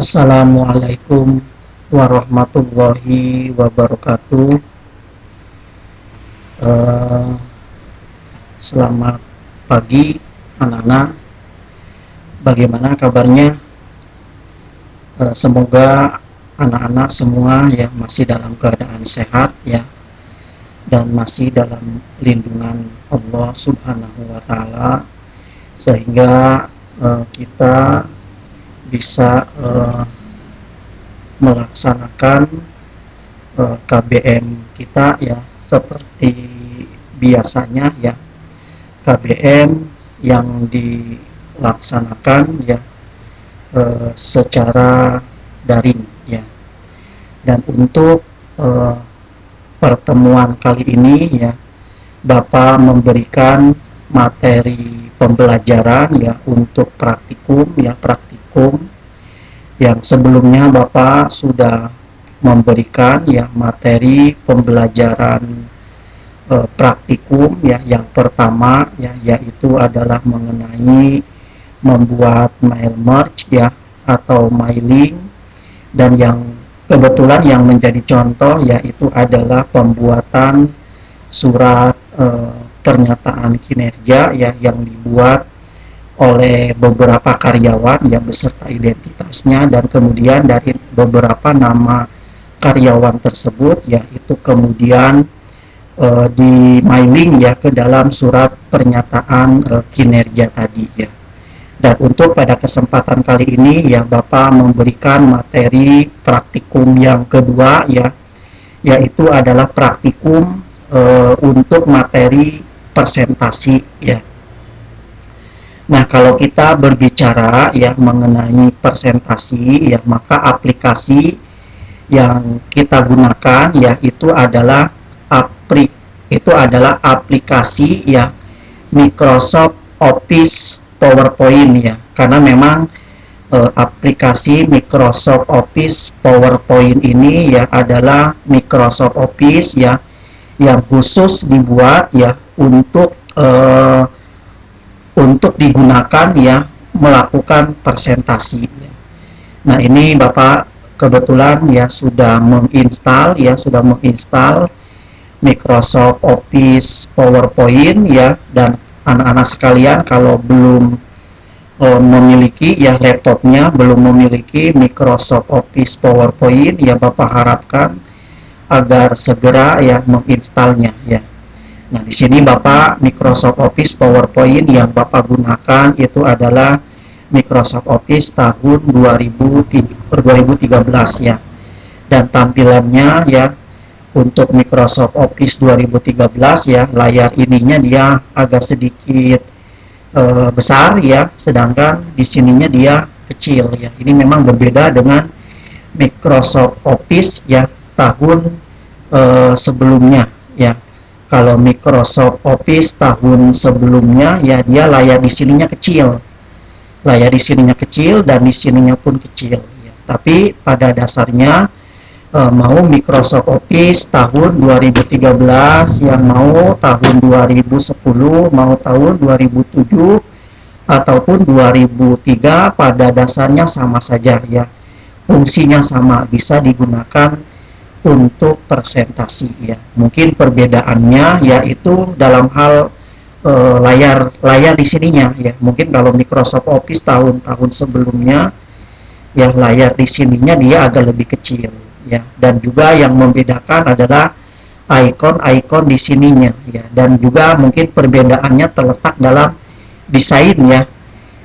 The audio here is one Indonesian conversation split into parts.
Assalamualaikum warahmatullahi wabarakatuh. Eh, Selamat pagi anak-anak. Bagaimana kabarnya? Semoga anak-anak semua ya masih dalam keadaan sehat ya dan masih dalam lindungan Allah Subhanahu wa taala sehingga kita bisa melaksanakan KBM kita ya seperti biasanya ya, KBM yang dilaksanakan ya secara daring ya. Dan untuk pertemuan kali ini ya, Bapak memberikan materi pembelajaran ya untuk praktikum yang sebelumnya Bapak sudah memberikan ya materi pembelajaran praktikum ya yang pertama ya, yaitu adalah mengenai membuat mail merge ya atau mailing, dan yang kebetulan yang menjadi contoh yaitu adalah pembuatan surat pernyataan kinerja ya yang dibuat oleh beberapa karyawan ya beserta identitasnya, dan kemudian dari beberapa nama karyawan tersebut ya itu kemudian di mailing ya ke dalam surat pernyataan kinerja tadi ya. Dan untuk pada kesempatan kali ini ya Bapak memberikan materi praktikum yang kedua ya, yaitu adalah praktikum untuk materi presentasi ya. Nah, kalau kita berbicara ya mengenai presentasi ya, maka aplikasi yang kita gunakan ya itu adalah aplikasi ya Microsoft Office PowerPoint ya, karena memang aplikasi Microsoft Office PowerPoint ini ya adalah Microsoft Office ya yang khusus dibuat ya untuk digunakan ya melakukan presentasi ya. Nah, ini Bapak kebetulan ya sudah menginstal Microsoft Office PowerPoint ya, dan anak-anak sekalian kalau belum memiliki ya laptopnya belum memiliki Microsoft Office PowerPoint ya, Bapak harapkan agar segera ya menginstalnya ya. Nah, di sini Bapak Microsoft Office PowerPoint yang Bapak gunakan itu adalah Microsoft Office tahun 2013 ya. Dan tampilannya ya untuk Microsoft Office 2013 ya, layar ininya dia agak sedikit besar ya, sedangkan di sininya dia kecil ya. Ini memang berbeda dengan Microsoft Office ya tahun sebelumnya ya. Kalau Microsoft Office tahun sebelumnya ya dia layar di sininya kecil. Layar di sininya kecil dan di sininya pun kecil ya. Tapi pada dasarnya mau Microsoft Office tahun 2013, yang mau tahun 2010, mau tahun 2007 ataupun 2003, pada dasarnya sama saja ya. Fungsinya sama, bisa digunakan untuk presentasi ya. Mungkin perbedaannya yaitu dalam hal layar di sininya ya. Mungkin kalau Microsoft Office tahun-tahun sebelumnya ya layar di sininya dia agak lebih kecil ya, dan juga yang membedakan adalah icon-icon di sininya ya, dan juga mungkin perbedaannya terletak dalam desain ya,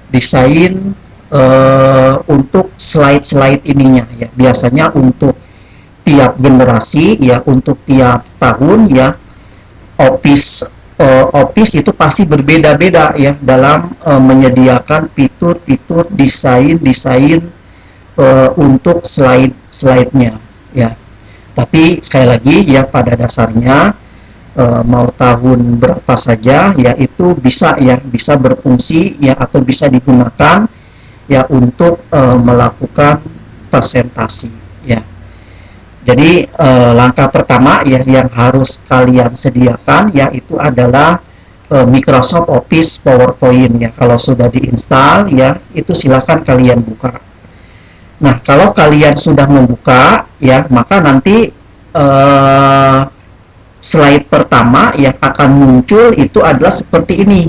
desain untuk slide-slide ininya ya. Biasanya untuk tiap generasi ya, untuk tiap tahun ya, Office itu pasti berbeda-beda ya dalam menyediakan fitur-fitur desain untuk slide-nya ya. Tapi sekali lagi ya, pada dasarnya mau tahun berapa saja ya itu bisa berfungsi ya, atau bisa digunakan ya untuk melakukan presentasi ya. Jadi langkah pertama ya yang harus kalian sediakan yaitu adalah Microsoft Office PowerPoint ya. Kalau sudah diinstal ya, itu silakan kalian buka. Nah, kalau kalian sudah membuka ya, maka nanti slide pertama yang akan muncul itu adalah seperti ini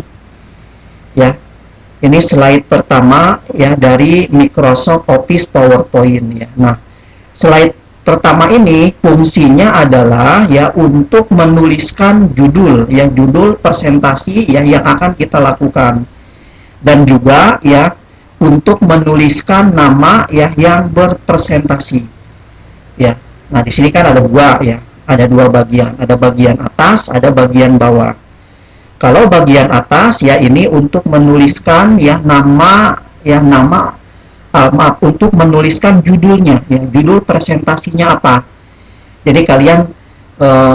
ya. Ini slide pertama ya dari Microsoft Office PowerPoint ya. Nah, slide pertama ini fungsinya adalah ya untuk menuliskan judul ya, judul presentasi ya yang akan kita lakukan, dan juga ya untuk menuliskan nama ya yang berpresentasi ya. Nah, di sini kan ada dua ya, ada dua bagian, ada bagian atas, ada bagian bawah. Kalau bagian atas ya ini untuk menuliskan ya nama maaf, untuk menuliskan judulnya ya, judul presentasinya apa. Jadi kalian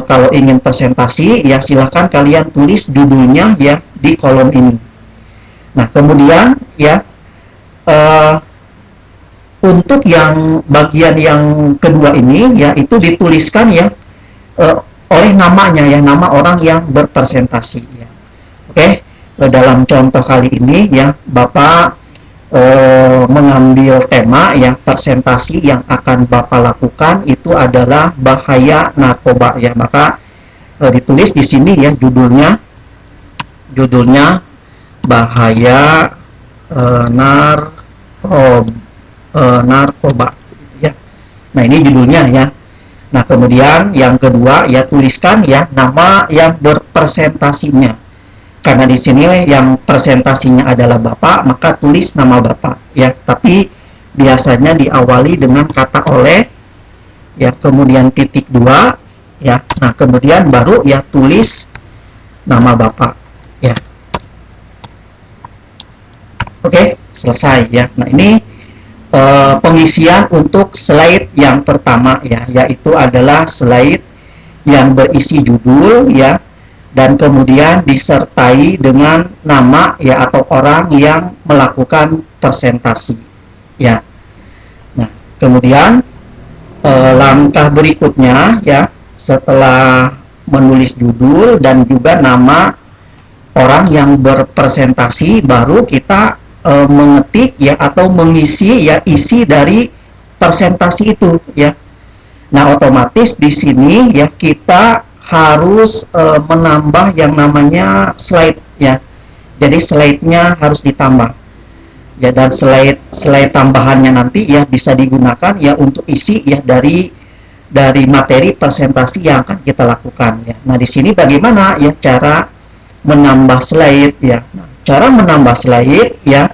kalau ingin presentasi ya silahkan kalian tulis judulnya ya di kolom ini. Nah, kemudian ya untuk yang bagian yang kedua ini ya itu dituliskan ya oleh namanya ya, nama orang yang berpresentasi ya. Oke, dalam contoh kali ini ya Bapak mengambil tema ya presentasi yang akan Bapak lakukan itu adalah bahaya narkoba ya, maka ditulis di sini ya judulnya bahaya narkoba ya. Nah, ini judulnya ya. Nah, kemudian yang kedua ya tuliskan ya nama yang berpresentasinya. Karena di sini yang presentasinya adalah Bapak, maka tulis nama Bapak ya. Tapi biasanya diawali dengan kata oleh ya, kemudian titik 2 ya. Nah, kemudian baru ya tulis nama Bapak ya. Oke, selesai ya. Nah, ini pengisian untuk slide yang pertama ya, yaitu adalah slide yang berisi judul ya, dan kemudian disertai dengan nama ya atau orang yang melakukan presentasi ya. Nah, kemudian langkah berikutnya ya, setelah menulis judul dan juga nama orang yang berpresentasi, baru kita mengetik ya atau mengisi ya isi dari presentasi itu ya. Nah, otomatis di sini ya kita harus menambah yang namanya slide ya. Jadi slide-nya harus ditambah ya, dan slide tambahannya nanti ya bisa digunakan ya untuk isi ya dari materi presentasi yang akan kita lakukan ya. Nah, di sini bagaimana ya cara menambah slide ya. Nah, cara menambah slide ya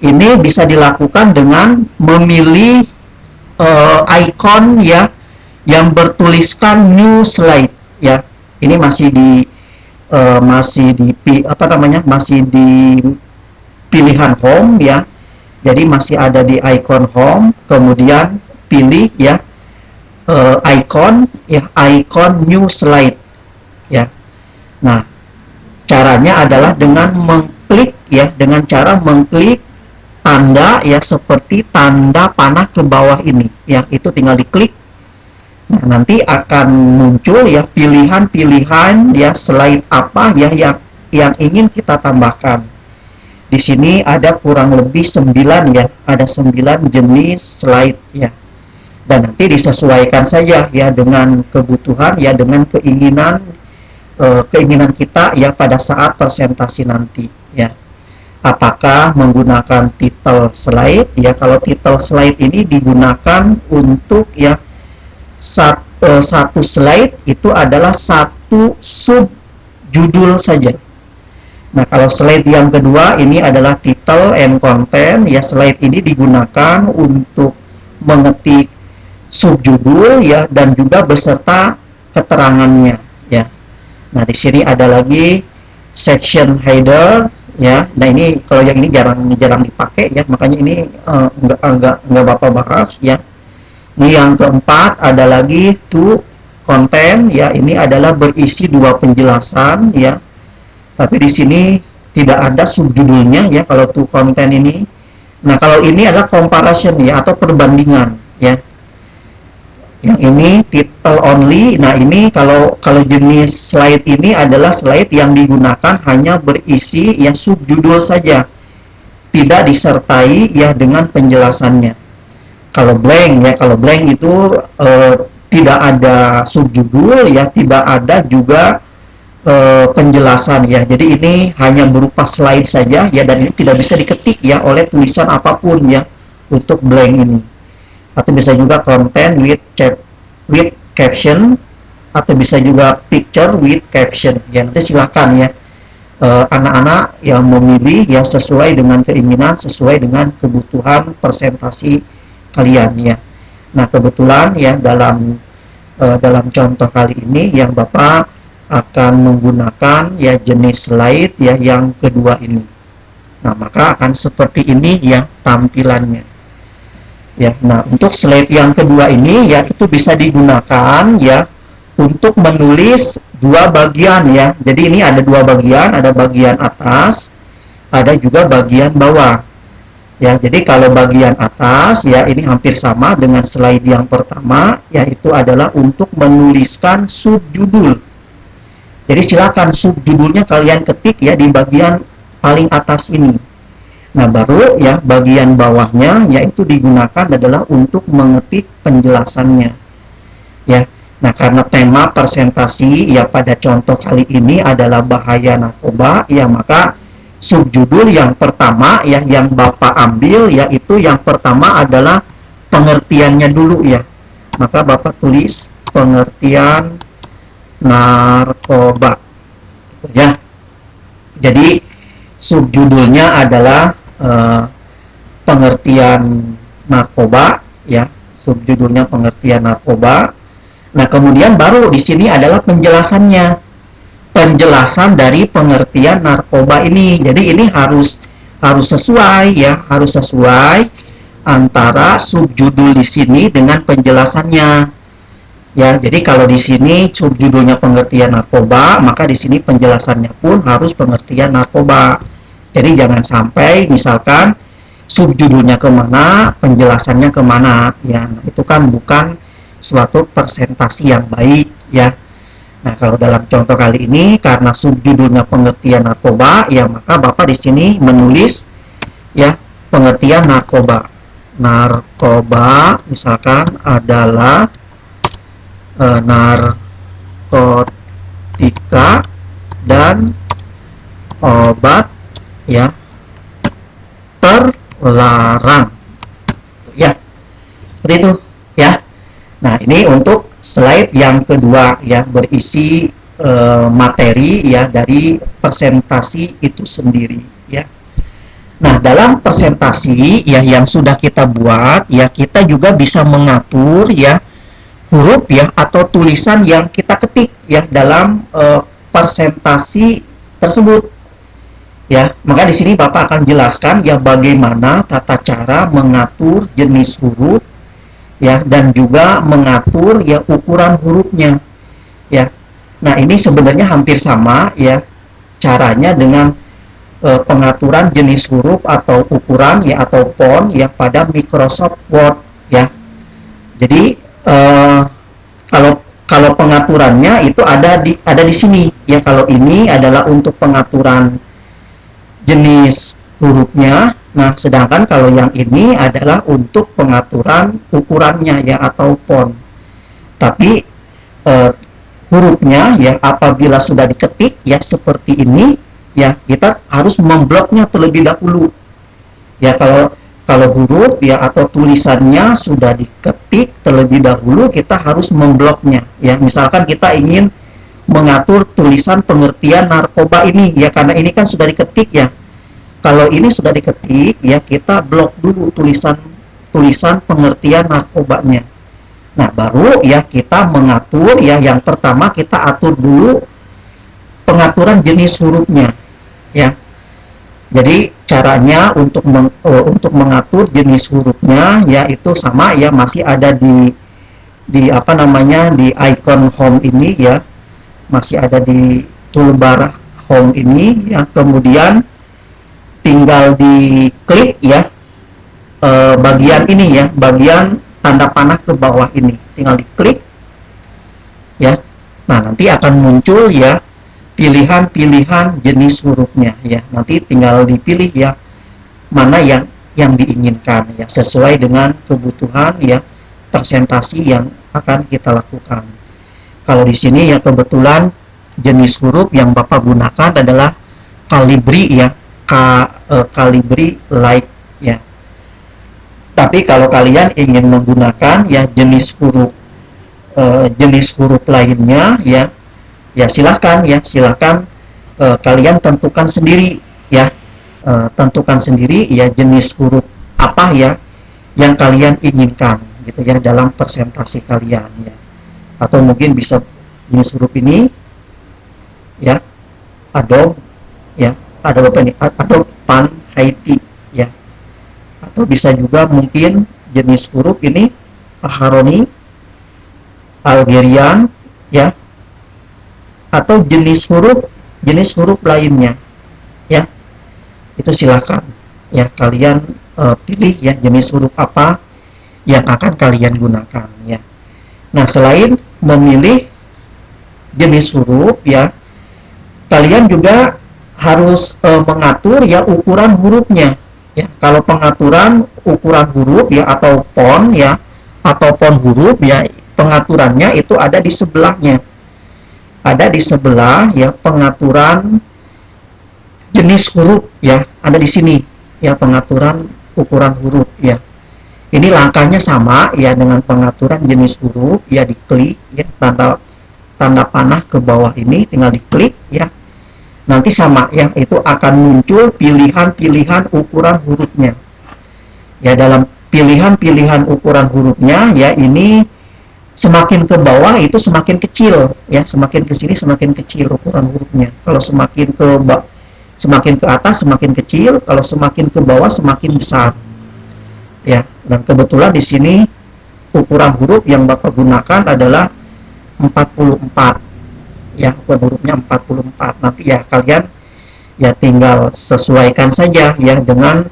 ini bisa dilakukan dengan memilih icon ya yang bertuliskan new slide ya. Ini masih di pilihan home ya. Jadi masih ada di icon home, kemudian pilih ya icon new slide ya. Nah, caranya adalah dengan mengklik tanda ya, seperti tanda panah ke bawah ini ya. Itu tinggal diklik. Nah, nanti akan muncul ya pilihan-pilihan ya slide apa ya yang ingin kita tambahkan. Di sini ada kurang lebih 9 ya, ada 9 jenis slide ya. Dan nanti disesuaikan saja ya dengan kebutuhan ya, dengan keinginan kita ya pada saat presentasi nanti ya. Apakah menggunakan title slide ya? Kalau title slide ini digunakan untuk ya satu slide itu adalah satu sub judul saja. Nah, kalau slide yang kedua ini adalah title and content ya, slide ini digunakan untuk mengetik subjudul ya dan juga beserta keterangannya ya. Nah, di sini ada lagi section header ya. Nah, ini kalau yang ini jarang dipakai ya, makanya ini enggak Bapak bahas ya. Ini yang keempat ada lagi to content ya, ini adalah berisi 2 penjelasan ya. Tapi di sini tidak ada subjudulnya ya kalau to content ini. Nah, kalau ini adalah comparison ya atau perbandingan ya. Yang ini title only. Nah, ini kalau jenis slide ini adalah slide yang digunakan hanya berisi ya subjudul saja, tidak disertai ya dengan penjelasannya. kalau blank ya, kalau blank itu tidak ada subjudul ya, tidak ada juga penjelasan ya. Jadi ini hanya berupa slide saja ya, dan ini tidak bisa diketik ya oleh tulisan apapun ya untuk blank ini. Atau bisa juga content with caption, atau bisa juga picture with caption ya. Nanti silakan ya anak-anak yang memilih ya sesuai dengan keinginan, sesuai dengan kebutuhan presentasi kalian ya. Nah, kebetulan ya dalam contoh kali ini yang Bapak akan menggunakan ya jenis slide ya yang kedua ini. Nah, maka akan seperti ini ya tampilannya. Ya, nah untuk slide yang kedua ini ya itu bisa digunakan ya untuk menulis dua bagian ya. Jadi ini ada dua bagian, ada bagian atas, ada juga bagian bawah. Ya, jadi kalau bagian atas ya ini hampir sama dengan slide yang pertama, yaitu adalah untuk menuliskan subjudul. Jadi silakan subjudulnya kalian ketik ya di bagian paling atas ini. Nah, baru ya bagian bawahnya yaitu digunakan adalah untuk mengetik penjelasannya. Ya. Nah, karena tema presentasi ya pada contoh kali ini adalah bahaya narkoba, ya maka subjudul yang pertama ya yang Bapak ambil yaitu yang pertama adalah pengertiannya dulu ya. Maka Bapak tulis pengertian narkoba ya. Jadi subjudulnya adalah pengertian narkoba ya. Subjudulnya pengertian narkoba. Nah, kemudian baru di sini adalah penjelasannya. Penjelasan dari pengertian narkoba ini. Jadi ini harus sesuai ya, harus sesuai antara subjudul di sini dengan penjelasannya. Ya, jadi kalau di sini subjudulnya pengertian narkoba, maka di sini penjelasannya pun harus pengertian narkoba. Jadi jangan sampai misalkan subjudulnya kemana, penjelasannya kemana. Ya, itu kan bukan suatu presentasi yang baik ya. Nah, kalau dalam contoh kali ini karena subjudulnya pengertian narkoba, ya maka Bapak di sini menulis ya pengertian narkoba. Narkoba misalkan adalah narkotika dan obat ya terlarang ya, seperti itu ya. Nah, ini untuk slide yang kedua ya, berisi materi ya dari presentasi itu sendiri ya. Nah, dalam presentasi ya yang sudah kita buat ya, kita juga bisa mengatur ya huruf ya atau tulisan yang kita ketik ya dalam presentasi tersebut. Ya, maka di sini Bapak akan jelaskan ya bagaimana tata cara mengatur jenis huruf ya dan juga mengatur ya ukuran hurufnya. Ya. Nah, ini sebenarnya hampir sama ya caranya dengan pengaturan jenis huruf atau ukuran ya atau font ya pada Microsoft Word ya. Jadi kalau pengaturannya itu ada di sini ya. Kalau ini adalah untuk pengaturan jenis hurufnya. Nah, sedangkan kalau yang ini adalah untuk pengaturan ukurannya ya atau font. Tapi hurufnya ya apabila sudah diketik ya seperti ini ya, kita harus membloknya terlebih dahulu. Ya, kalau huruf ya atau tulisannya sudah diketik terlebih dahulu, kita harus membloknya ya. Misalkan kita ingin mengatur tulisan pengertian narkoba ini ya, karena ini kan sudah diketik ya. Kalau ini sudah diketik ya, kita blok dulu tulisan pengertian narkobanya. Nah, baru ya kita mengatur ya, yang pertama kita atur dulu pengaturan jenis hurufnya ya. Jadi caranya untuk mengatur jenis hurufnya yaitu sama ya, masih ada di apa namanya di icon home ini ya, masih ada di toolbar home ini ya. Kemudian tinggal diklik ya bagian ini ya, bagian tanda panah ke bawah ini, tinggal diklik ya. Nah, nanti akan muncul ya pilihan-pilihan jenis hurufnya ya. Nanti tinggal dipilih ya mana yang yang diinginkan ya, sesuai dengan kebutuhan ya presentasi yang akan kita lakukan. Kalau di sini ya kebetulan jenis huruf yang Bapak gunakan adalah Calibri ya, Calibri Light ya. Tapi kalau kalian ingin menggunakan ya jenis huruf lainnya ya, ya silahkan kalian tentukan sendiri ya, tentukan sendiri ya jenis huruf apa ya yang kalian inginkan gitu ya dalam presentasi kalian ya. Atau mungkin bisa jenis huruf ini ya, Adobe ya, Adobe Pan Haiti ya. Atau bisa juga mungkin jenis huruf ini Aharoni Algerian ya, atau jenis huruf lainnya ya. Itu silakan ya kalian pilih ya jenis huruf apa yang akan kalian gunakan ya. Nah, selain memilih jenis huruf ya, kalian juga harus mengatur ya ukuran hurufnya ya. Kalau pengaturan ukuran huruf ya atau font ya, atau font huruf ya, pengaturannya itu ada di sebelahnya. Ada di sebelah ya pengaturan jenis huruf ya, ada di sini ya pengaturan ukuran huruf ya. Ini langkahnya sama ya dengan pengaturan jenis huruf ya, diklik ya tanda panah ke bawah ini tinggal diklik ya. Nanti sama ya, itu akan muncul pilihan-pilihan ukuran hurufnya. Ya, dalam pilihan-pilihan ukuran hurufnya ya, ini semakin ke bawah itu semakin kecil ya, semakin ke sini semakin kecil ukuran hurufnya. Kalau semakin ke atas semakin kecil, kalau semakin ke bawah semakin besar. Ya, dan kebetulan di sini ukuran huruf yang Bapak gunakan adalah 44. Ya, ukuran hurufnya 44. Nanti ya kalian ya tinggal sesuaikan saja ya dengan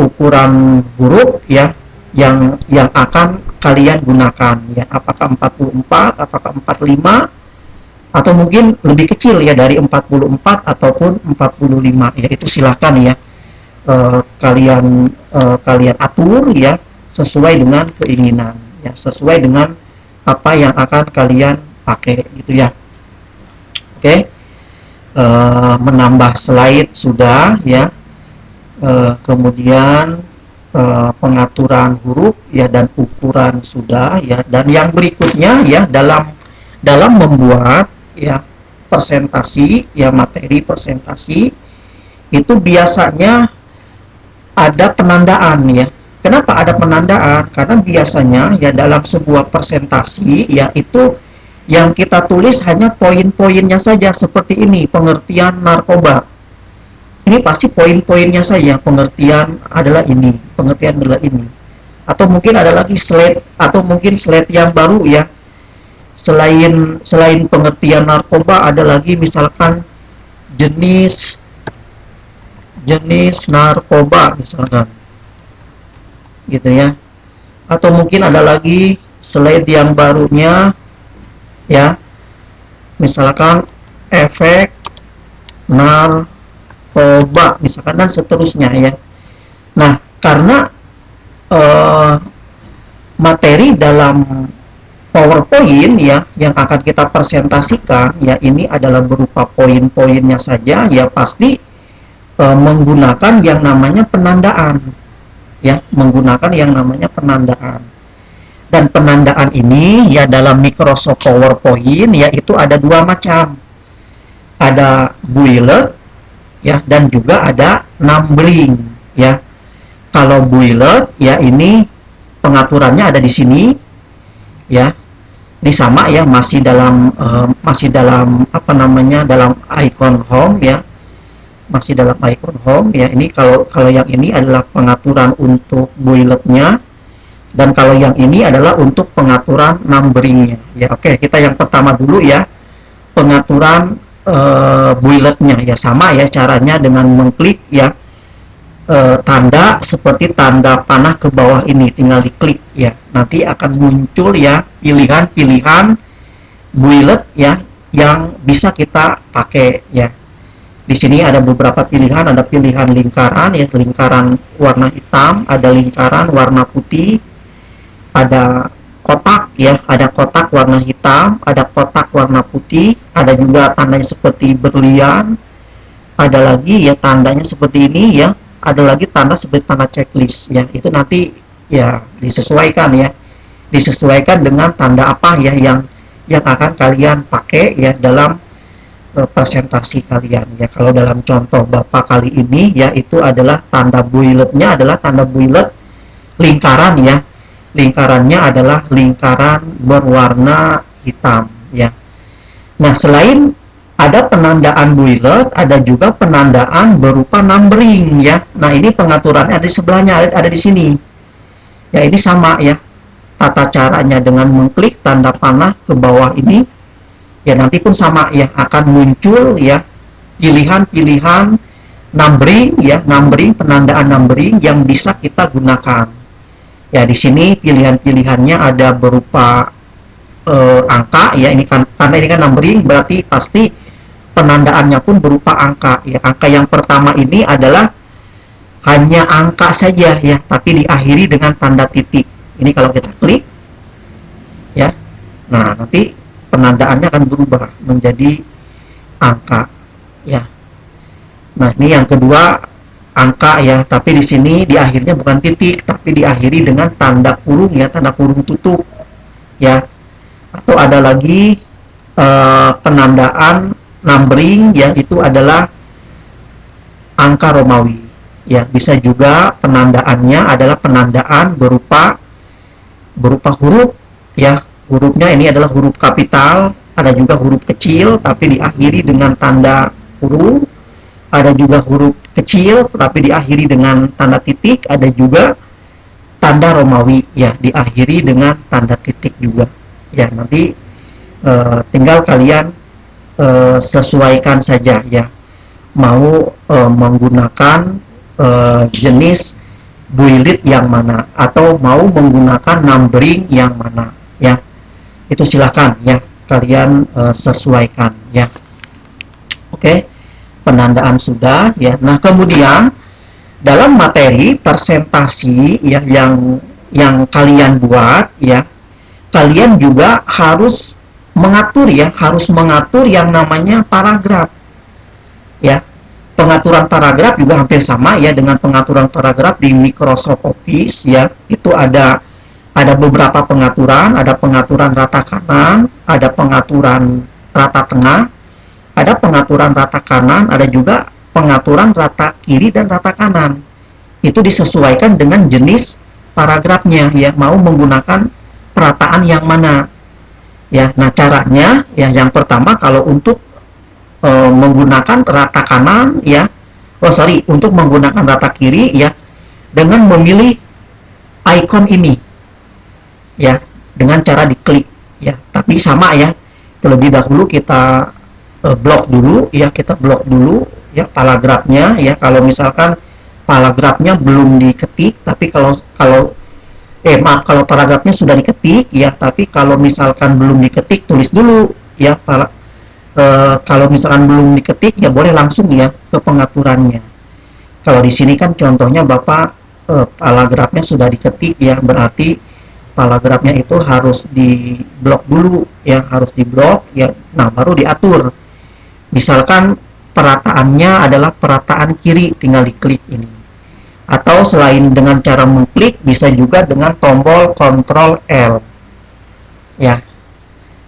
ukuran huruf ya yang akan kalian gunakan ya, apakah 44, apakah 45, atau mungkin lebih kecil ya dari 44 ataupun 45 ya, itu silahkan ya kalian atur ya sesuai dengan keinginan ya, sesuai dengan apa yang akan kalian pakai gitu ya. Oke. Menambah slide sudah ya, kemudian pengaturan huruf ya dan ukuran sudah ya, dan yang berikutnya ya dalam membuat ya presentasi ya, materi presentasi itu biasanya ada penandaan ya. Kenapa ada penandaan? Karena biasanya ya dalam sebuah presentasi ya, itu yang kita tulis hanya poin-poinnya saja, seperti ini, pengertian narkoba. Ini pasti poin-poinnya saja, pengertian adalah ini, pengertian adalah ini. Atau mungkin ada lagi slide, atau mungkin slide yang baru ya. Selain pengertian narkoba ada lagi misalkan jenis narkoba misalkan. Gitu ya. Atau mungkin ada lagi slide yang barunya ya, misalkan efek narkoba misalkan, dan seterusnya ya. Nah, karena materi dalam PowerPoint ya yang akan kita presentasikan ya, ini adalah berupa poin-poinnya saja ya, pasti menggunakan yang namanya penandaan ya, menggunakan yang namanya penandaan. Dan penandaan ini ya dalam Microsoft PowerPoint ya itu ada dua macam, ada bullet ya dan juga ada numbering ya. Kalau bullet ya ini pengaturannya ada di sini ya, ini sama ya, masih dalam apa namanya, dalam icon home ya, masih dalam icon home ya. Ini kalau yang ini adalah pengaturan untuk bulletnya, dan kalau yang ini adalah untuk pengaturan numberingnya ya. Oke, kita yang pertama dulu ya, pengaturan bulletnya ya, sama ya caranya dengan mengklik ya tanda seperti tanda panah ke bawah ini, tinggal diklik ya, nanti akan muncul ya pilihan-pilihan bullet ya yang bisa kita pakai ya. Di sini ada beberapa pilihan, ada pilihan lingkaran ya, lingkaran warna hitam, ada lingkaran warna putih, ada kotak ya, ada kotak warna hitam, ada kotak warna putih, ada juga tandanya seperti berlian, ada lagi ya tandanya seperti ini ya, ada lagi tanda seperti tanda checklist ya. Itu nanti ya disesuaikan ya, disesuaikan dengan tanda apa ya yang akan kalian pakai ya dalam presentasi kalian ya. Kalau dalam contoh Bapak kali ini ya, itu adalah tanda builetnya adalah tanda builet lingkaran ya. Lingkarannya adalah lingkaran berwarna hitam ya. Nah, selain ada penandaan builet, ada juga penandaan berupa numbering ya. Nah, ini pengaturannya ada di sebelahnya, ada di sini. Ya, ini sama ya. Tata caranya dengan mengklik tanda panah ke bawah ini ya, nanti pun sama ya, akan muncul ya pilihan-pilihan numbering ya, numbering, penandaan numbering yang bisa kita gunakan. Ya, di sini pilihan-pilihannya ada berupa angka ya, ini kan karena ini kan numbering berarti pasti penandaannya pun berupa angka ya. Angka yang pertama ini adalah hanya angka saja ya, tapi diakhiri dengan tanda titik. Ini kalau kita klik ya, nah nanti penandaannya akan berubah menjadi angka ya. Nah, ini yang kedua angka ya, tapi di sini di akhirnya bukan titik, tapi diakhiri dengan tanda kurung ya, tanda kurung tutup ya. Atau ada lagi penandaan numbering yang itu adalah angka Romawi ya. Bisa juga penandaannya adalah penandaan berupa huruf ya. Hurufnya ini adalah huruf kapital, ada juga huruf kecil tapi diakhiri dengan tanda kurung, ada juga huruf kecil tapi diakhiri dengan tanda titik, ada juga tanda Romawi ya, diakhiri dengan tanda titik juga ya. Nanti tinggal kalian sesuaikan saja ya, mau menggunakan jenis builit yang mana atau mau menggunakan numbering yang mana ya. Itu silahkan ya, kalian sesuaikan ya. Oke, penandaan sudah ya. Nah, kemudian dalam materi presentasi ya yang kalian buat ya, kalian juga harus mengatur ya, harus mengatur yang namanya paragraf ya. Pengaturan paragraf juga hampir sama ya dengan pengaturan paragraf di Microsoft Office ya. Itu ada beberapa pengaturan, ada pengaturan rata kanan, ada pengaturan rata tengah, ada pengaturan rata kanan, ada juga pengaturan rata kiri dan rata kanan. Itu disesuaikan dengan jenis paragrafnya ya, mau menggunakan perataan yang mana ya. Nah, caranya ya, yang pertama kalau untuk menggunakan rata kanan ya, untuk menggunakan rata kiri ya, dengan memilih icon ini ya, dengan cara diklik ya. Tapi sama ya, terlebih dahulu kita blok dulu ya, kita blok dulu ya paragrafnya ya. Kalau misalkan paragrafnya belum diketik, tapi kalau paragrafnya sudah diketik ya, tapi kalau misalkan belum diketik, tulis dulu ya. Kalau misalkan belum diketik ya boleh langsung ya ke pengaturannya. Kalau di sini kan contohnya Bapak paragrafnya sudah diketik ya, berarti paragrafnya itu harus diblok dulu ya, harus diblok ya. Nah, baru diatur. Misalkan perataannya adalah perataan kiri, tinggal diklik ini. Atau selain dengan cara mengklik, bisa juga dengan tombol Ctrl L ya.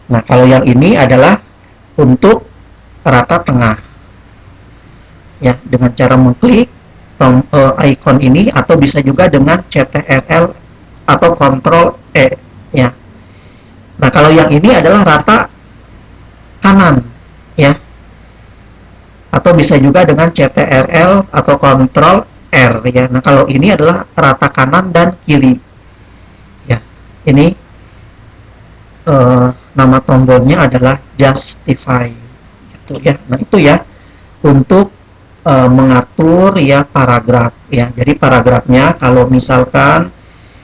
Nah, kalau yang ini adalah untuk rata tengah ya, dengan cara mengklik icon ini, atau bisa juga dengan Ctrl atau Ctrl E ya. Nah, kalau yang ini adalah rata kanan ya, atau bisa juga dengan Ctrl atau Ctrl R ya. Nah, kalau ini adalah rata kanan dan kiri ya. Ini nama tombolnya adalah justify gitu ya. Nah, itu ya untuk mengatur ya paragraf ya. Jadi paragrafnya kalau misalkan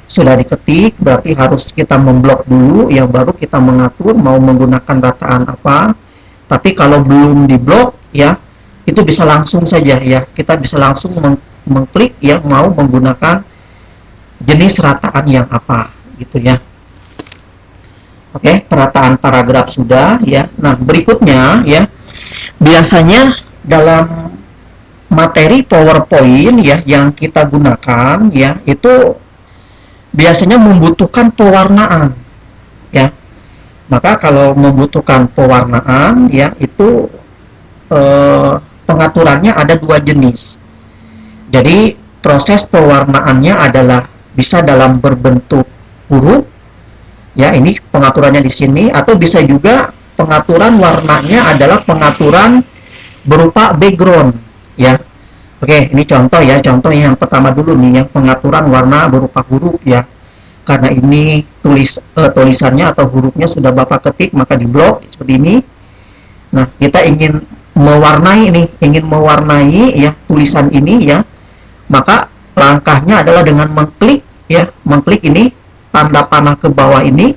sudah diketik, berarti harus kita memblok dulu ya, baru kita mengatur mau menggunakan rataan apa. Tapi kalau belum diblok ya, itu bisa langsung saja ya, kita bisa langsung mengklik ya mau menggunakan jenis rataan yang apa gitu ya. Oke, perataan paragraf sudah ya. Nah, berikutnya ya, biasanya dalam materi PowerPoint ya yang kita gunakan ya, itu biasanya membutuhkan pewarnaan ya. Maka kalau membutuhkan pewarnaan ya, itu pengaturannya ada dua jenis. Jadi proses pewarnaannya adalah bisa dalam berbentuk huruf ya, ini pengaturannya di sini, atau bisa juga pengaturan warnanya adalah pengaturan berupa background ya. Oke, ini contoh ya, contoh yang pertama dulu nih, yang pengaturan warna berupa huruf ya. Karena ini tulisannya atau hurufnya sudah Bapak ketik, maka di blok seperti ini. Nah, kita ingin mewarnai ini, ingin mewarnai ya tulisan ini ya, maka langkahnya adalah dengan mengklik ya, mengklik ini tanda panah ke bawah ini,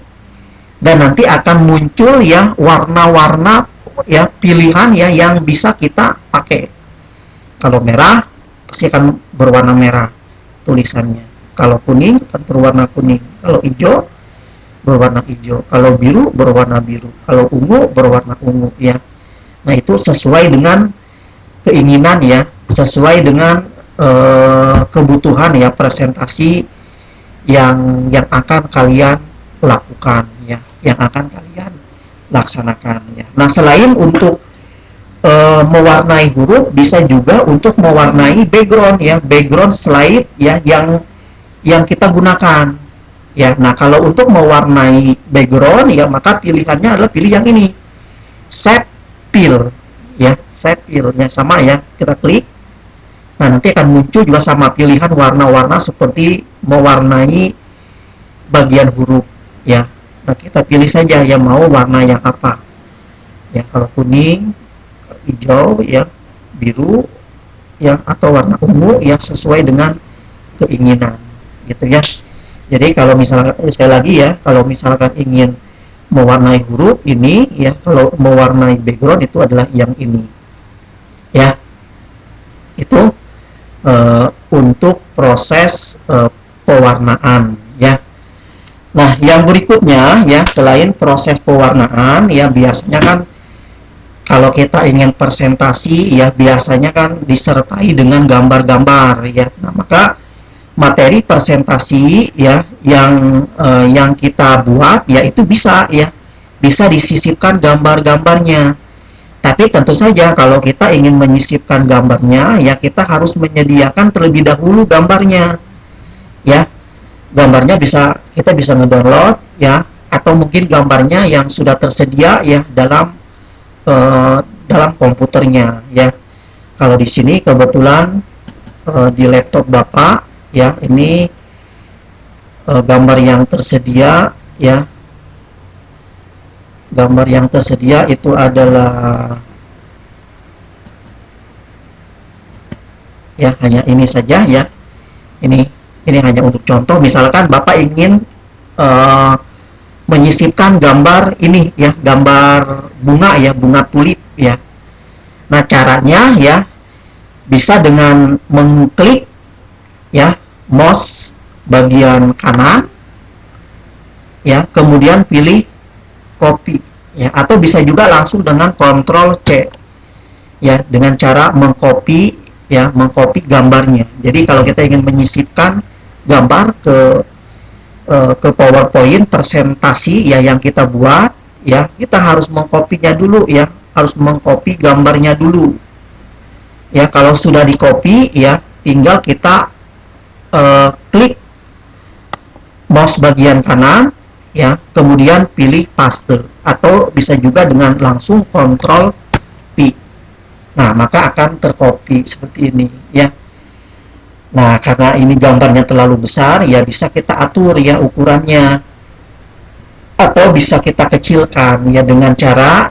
dan nanti akan muncul ya warna-warna ya pilihan ya yang bisa kita pakai. Kalau merah pasti akan berwarna merah tulisannya, kalau kuning akan berwarna kuning, kalau hijau berwarna hijau, kalau biru berwarna biru, kalau ungu berwarna ungu ya. Nah, itu sesuai dengan keinginan ya, sesuai dengan kebutuhan ya presentasi yang akan kalian lakukan ya, yang akan kalian laksanakan ya. Nah, selain untuk mewarnai huruf, bisa juga untuk mewarnai background ya, background slide ya yang kita gunakan ya. Nah, kalau untuk mewarnai background ya, maka pilihannya adalah pilih yang ini, shape fill ya, shape fill-nya sama ya, kita klik. Nah, nanti akan muncul juga sama pilihan warna-warna seperti mewarnai bagian huruf ya. Nah, kita pilih saja ya mau warna yang apa ya, kalau kuning, hijau ya, biru ya, atau warna ungu ya, sesuai dengan keinginan gitu ya. Jadi kalau misalkan, sekali lagi ya, kalau misalkan ingin mewarnai huruf ini ya, kalau mewarnai background itu adalah yang ini ya. Itu untuk proses pewarnaan ya. Nah, yang berikutnya ya, selain proses pewarnaan ya, biasanya kan kalau kita ingin presentasi ya, biasanya kan disertai dengan gambar-gambar ya. Nah, maka materi presentasi ya yang kita buat ya, itu bisa ya, bisa disisipkan gambar-gambarnya. Tapi tentu saja kalau kita ingin menyisipkan gambarnya ya, kita harus menyediakan terlebih dahulu gambarnya ya. Gambarnya kita bisa ngedownload ya, atau mungkin gambarnya yang sudah tersedia ya dalam komputernya ya. Kalau di sini kebetulan di laptop Bapak ya, ini gambar yang tersedia ya. Gambar yang tersedia itu adalah ya, hanya ini saja ya. Ini hanya untuk contoh. Misalkan Bapak ingin menyisipkan gambar ini ya, gambar bunga ya, bunga tulip ya. Nah, caranya ya bisa dengan mengklik ya mouse bagian kanan ya, kemudian pilih copy ya, atau bisa juga langsung dengan Ctrl C ya, dengan cara mengcopy ya, mengcopy gambarnya. Jadi kalau kita ingin menyisipkan gambar ke PowerPoint presentasi ya yang kita buat ya, kita harus mengkopinya dulu ya, harus mengcopy gambarnya dulu ya. Kalau sudah di copy ya, tinggal kita klik mouse bagian kanan ya, kemudian pilih paste, atau bisa juga dengan langsung Ctrl P. Nah, maka akan tercopy seperti ini ya. Nah, karena ini gambarnya terlalu besar ya, bisa kita atur ya ukurannya, atau bisa kita kecilkan ya dengan cara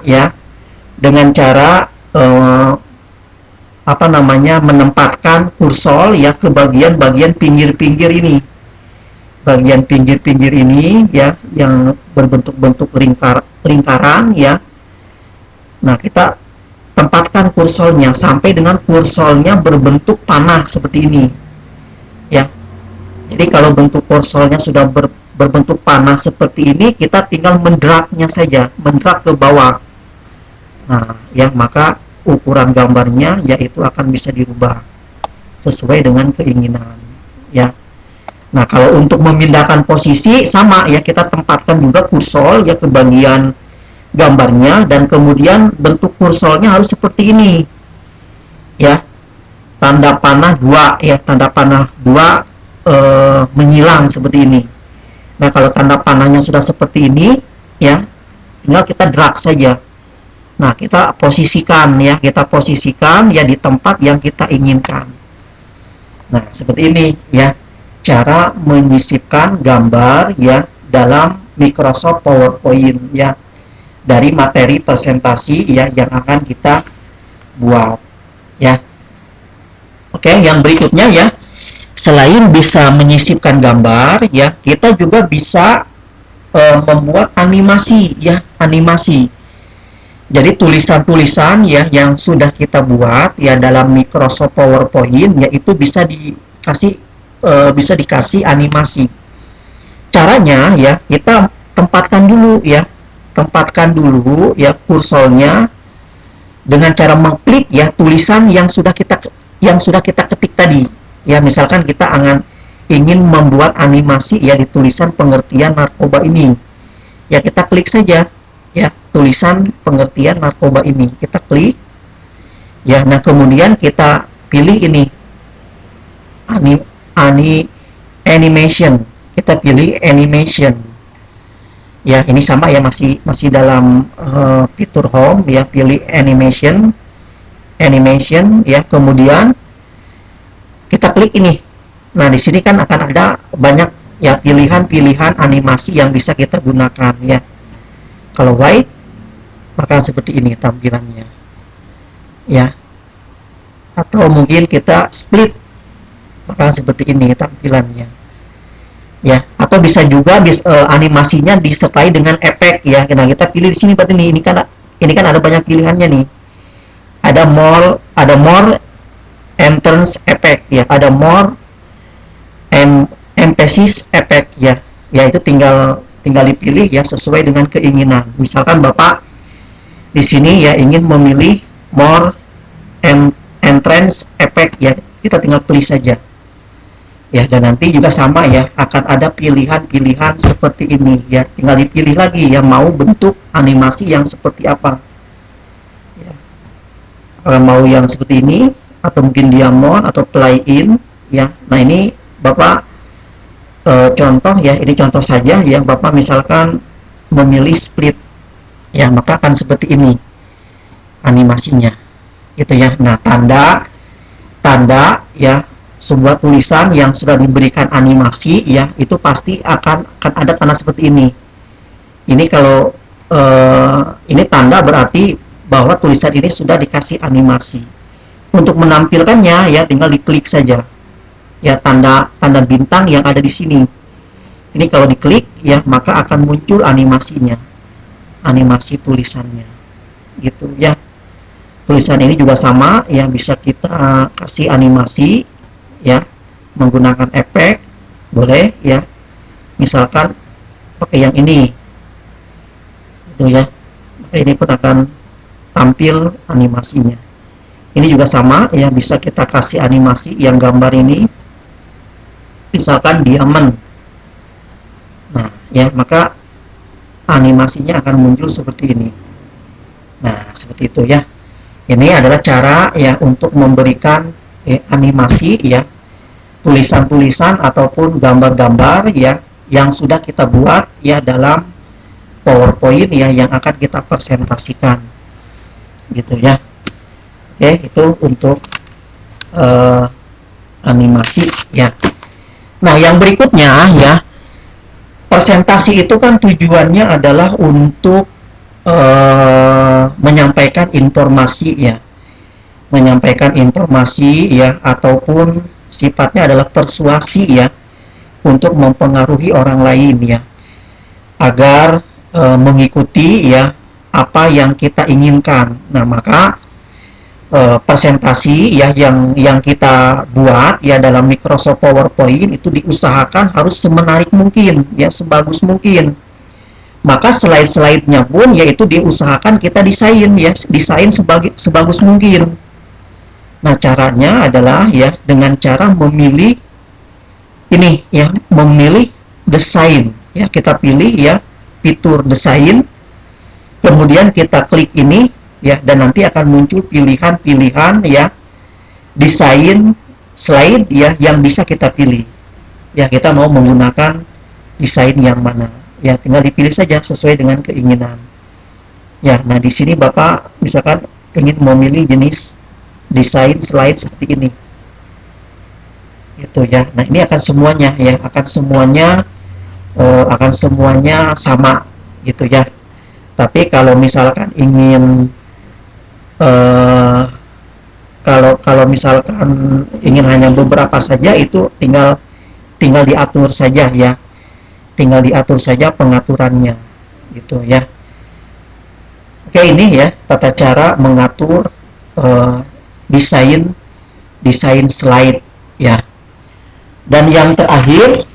menempatkan kursor ya ke bagian-bagian pinggir-pinggir ini. Bagian pinggir-pinggir ini ya, yang berbentuk-bentuk lingkaran ya. Nah, kita tempatkan kursornya sampai dengan kursornya berbentuk panah seperti ini ya. Jadi kalau bentuk kursornya sudah berbentuk panah seperti ini, kita tinggal mendragnya saja, mendrag ke bawah. Nah, ya maka ukuran gambarnya yaitu akan bisa dirubah sesuai dengan keinginan ya. Nah, kalau untuk memindahkan posisi sama ya, kita tempatkan juga kursor ya ke bagian gambarnya, dan kemudian bentuk kursornya harus seperti ini ya, tanda panah 2 ya, tanda panah 2 menyilang seperti ini. Nah, kalau tanda panahnya sudah seperti ini ya, tinggal kita drag saja. Nah, kita posisikan ya, di tempat yang kita inginkan. Nah, seperti ini ya cara menyisipkan gambar ya dalam Microsoft PowerPoint ya, dari materi presentasi ya yang akan kita buat ya. Oke, yang berikutnya ya, selain bisa menyisipkan gambar ya, kita juga bisa membuat animasi ya, animasi. Jadi tulisan-tulisan ya yang sudah kita buat ya dalam Microsoft PowerPoint ya, itu bisa dikasih animasi. Caranya ya, kita tempatkan dulu ya kursornya dengan cara mengklik ya tulisan yang sudah kita ketik tadi ya. Misalkan kita ingin membuat animasi ya di tulisan pengertian narkoba ini ya, kita klik saja ya tulisan pengertian narkoba ini, kita klik ya. Nah, kemudian kita pilih ini animation, kita pilih animation ya. Ini sama ya, masih dalam fitur home ya, pilih animation ya, kemudian kita klik ini. Nah, di sini kan akan ada banyak ya pilihan animasi yang bisa kita gunakan ya. Kalau white maka seperti ini tampilannya ya, atau mungkin kita split maka seperti ini tampilannya ya, atau bisa juga animasinya disertai dengan efek ya. Nah, kita pilih di sini berarti ini kan ada banyak pilihannya nih, ada more entrance effect ya, ada more emphasis effect ya, itu tinggal dipilih ya sesuai dengan keinginan. Misalkan Bapak di sini ya ingin memilih more entrance effect ya, kita tinggal pilih saja ya, dan nanti juga sama ya, akan ada pilihan-pilihan seperti ini ya, tinggal dipilih lagi ya mau bentuk animasi yang seperti apa ya. Mau yang seperti ini atau mungkin diamond atau play in ya. Nah, ini Bapak contoh ya, ini contoh saja ya. Bapak misalkan memilih split ya, maka akan seperti ini animasinya gitu ya. Nah, tanda ya sebuah tulisan yang sudah diberikan animasi ya, itu pasti akan ada tanda seperti ini. Ini kalau ini tanda berarti bahwa tulisan ini sudah dikasih animasi. Untuk menampilkannya ya tinggal diklik saja ya, tanda bintang yang ada di sini. Ini kalau diklik ya, maka akan muncul animasinya, animasi tulisannya gitu ya. Tulisan ini juga sama ya, bisa kita kasih animasi ya menggunakan efek, boleh ya, misalkan pakai yang ini gitu ya, ini pun akan tampil animasinya. Ini juga sama ya, bisa kita kasih animasi yang gambar ini misalkan diamond. Nah ya, maka animasinya akan muncul seperti ini. Nah, seperti itu ya. Ini adalah cara ya untuk memberikan animasi ya tulisan-tulisan ataupun gambar-gambar ya yang sudah kita buat ya dalam PowerPoint ya yang akan kita presentasikan gitu ya. Oke, itu untuk animasi ya. Nah, yang berikutnya ya, presentasi itu kan tujuannya adalah untuk menyampaikan informasi ya, ataupun sifatnya adalah persuasi ya, untuk mempengaruhi orang lain ya agar mengikuti ya apa yang kita inginkan. Nah, maka presentasi ya yang kita buat ya dalam Microsoft PowerPoint itu diusahakan harus semenarik mungkin ya, sebagus mungkin. Maka slide-slide-nya pun yaitu diusahakan kita desain ya, desain sebagus mungkin. Nah, caranya adalah ya dengan cara memilih ini ya, memilih desain ya, kita pilih ya fitur desain, kemudian kita klik ini ya, dan nanti akan muncul pilihan-pilihan ya desain slide ya yang bisa kita pilih ya, kita mau menggunakan desain yang mana ya, tinggal dipilih saja sesuai dengan keinginan ya. Nah, di sini Bapak misalkan ingin memilih jenis desain slide seperti ini gitu ya. Nah, ini akan semuanya ya, akan semuanya sama gitu ya. Tapi kalau misalkan ingin kalau misalkan ingin hanya beberapa saja, itu tinggal diatur saja ya, tinggal diatur saja pengaturannya gitu ya. Oke, ini ya tata cara mengatur desain slide ya. Dan yang terakhir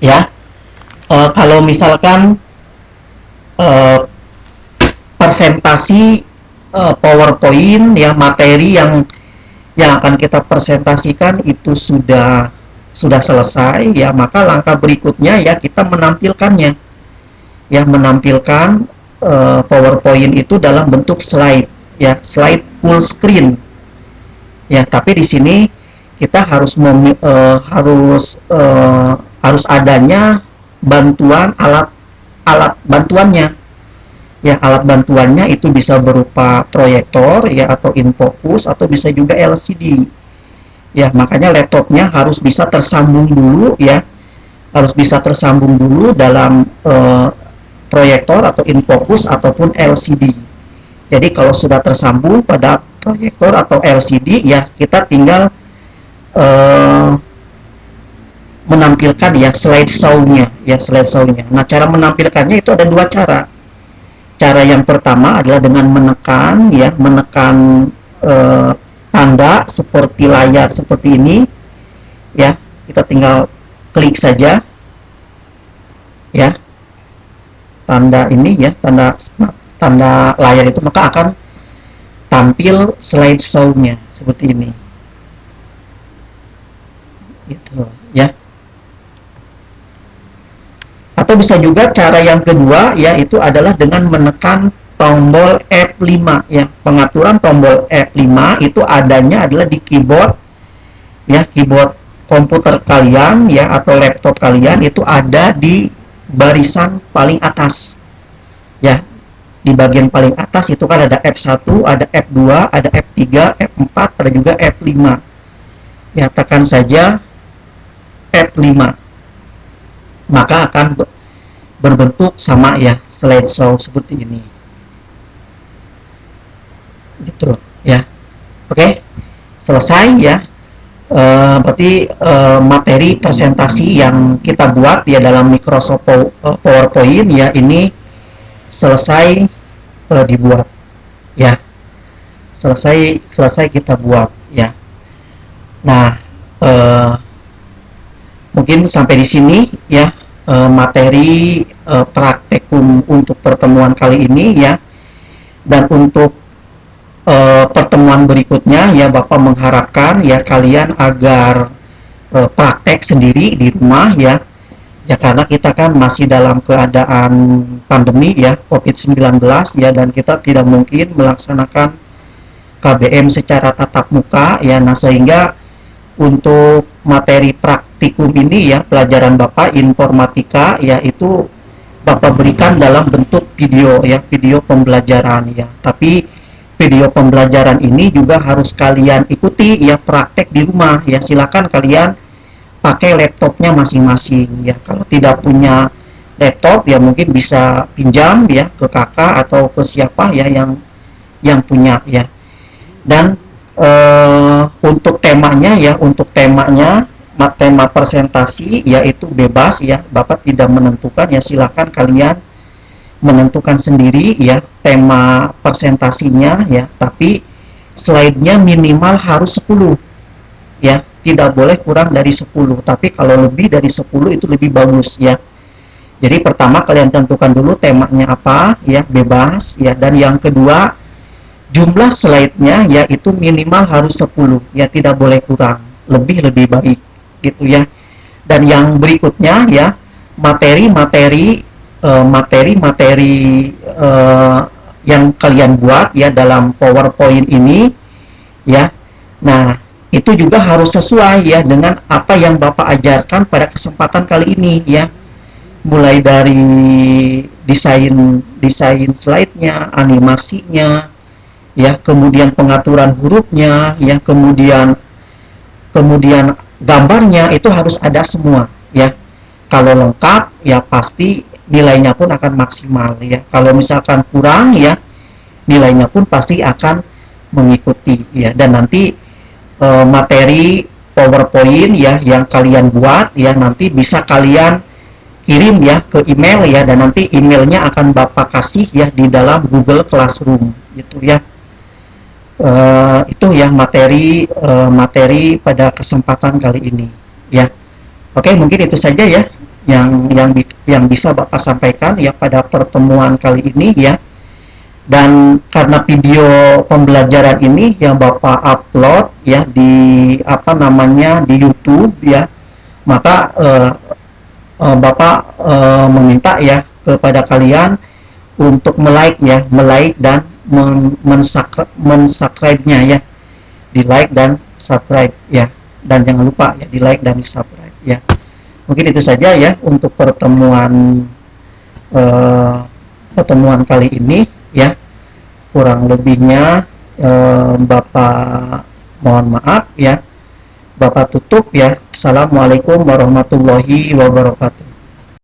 ya, kalau misalkan presentasi PowerPoint ya, materi yang akan kita presentasikan itu sudah selesai ya, maka langkah berikutnya ya kita menampilkannya ya, menampilkan PowerPoint itu dalam bentuk slide ya, slide full screen ya. Tapi di sini kita harus harus adanya bantuan alat bantuannya ya. Alat bantuannya itu bisa berupa proyektor ya, atau infocus, atau bisa juga LCD ya. Makanya laptopnya harus bisa tersambung dulu ya, harus bisa tersambung dulu dalam proyektor atau infocus ataupun LCD. Jadi kalau sudah tersambung pada proyektor atau LCD ya, kita tinggal menampilkan ya slideshow-nya ya, slideshow-nya. Nah, cara menampilkannya itu ada dua cara. Cara yang pertama adalah dengan menekan tanda seperti layar seperti ini ya, kita tinggal klik saja ya, tanda ini ya, tanda layar itu, maka akan tampil slideshow-nya seperti ini gitu ya. Atau bisa juga cara yang kedua yaitu adalah dengan menekan tombol F5 ya. Pengaturan tombol F5 itu adanya adalah di keyboard ya, keyboard komputer kalian ya, atau laptop kalian, itu ada di barisan paling atas ya. Di bagian paling atas itu kan ada F1, ada F2, ada F3, F4, ada juga F5 ya. Tekan saja F5, maka akan berbentuk sama ya, slideshow seperti ini gitu ya. Oke, selesai ya. Berarti materi presentasi yang kita buat ya dalam Microsoft PowerPoint ya, ini selesai dibuat ya, selesai kita buat ya. Nah, mungkin sampai di sini ya materi praktikum untuk pertemuan kali ini ya. Dan untuk pertemuan berikutnya ya, Bapak mengharapkan ya kalian agar praktek sendiri di rumah ya. Ya, karena kita kan masih dalam keadaan pandemi ya, COVID-19 ya, dan kita tidak mungkin melaksanakan KBM secara tatap muka ya. Nah, sehingga untuk materi praktikum ini ya, pelajaran Bapak informatika ya, itu Bapak berikan dalam bentuk video ya, video pembelajaran ya. Tapi video pembelajaran ini juga harus kalian ikuti ya, praktek di rumah ya. Silakan kalian pakai laptopnya masing-masing ya. Kalau tidak punya laptop ya, mungkin bisa pinjam ya ke kakak atau ke siapa ya yang punya ya. Dan untuk temanya ya, tema presentasi yaitu bebas ya, Bapak tidak menentukan ya. Silakan kalian menentukan sendiri ya tema presentasinya ya. Tapi slide-nya minimal harus 10 ya, tidak boleh kurang dari 10, tapi kalau lebih dari 10 itu lebih bagus ya. Jadi pertama kalian tentukan dulu temanya apa ya, bebas ya, dan yang kedua jumlah slide-nya yaitu minimal harus 10 ya, tidak boleh kurang, lebih baik gitu ya. Dan yang berikutnya ya, materi-materi yang kalian buat ya dalam PowerPoint ini ya. Nah, itu juga harus sesuai ya dengan apa yang Bapak ajarkan pada kesempatan kali ini ya. Mulai dari desain slide-nya, animasinya, ya, kemudian pengaturan hurufnya, ya, kemudian gambarnya itu harus ada semua ya. Kalau lengkap ya pasti nilainya pun akan maksimal ya. Kalau misalkan kurang ya nilainya pun pasti akan mengikuti ya. Dan nanti materi PowerPoint ya yang kalian buat ya nanti bisa kalian kirim ya ke email ya, dan nanti emailnya akan Bapak kasih ya di dalam Google Classroom gitu ya. Itu ya materi pada kesempatan kali ini ya. Oke, mungkin itu saja ya yang bisa Bapak sampaikan ya pada pertemuan kali ini ya. Dan karena video pembelajaran ini yang Bapak upload ya di di YouTube ya, maka Bapak meminta ya kepada kalian untuk like dan mensubscribe-nya ya, di like dan subscribe ya, dan jangan lupa ya di like dan di subscribe ya. Mungkin itu saja ya untuk pertemuan kali ini ya. Kurang lebihnya Bapak mohon maaf ya. Bapak tutup ya. Assalamualaikum warahmatullahi wabarakatuh.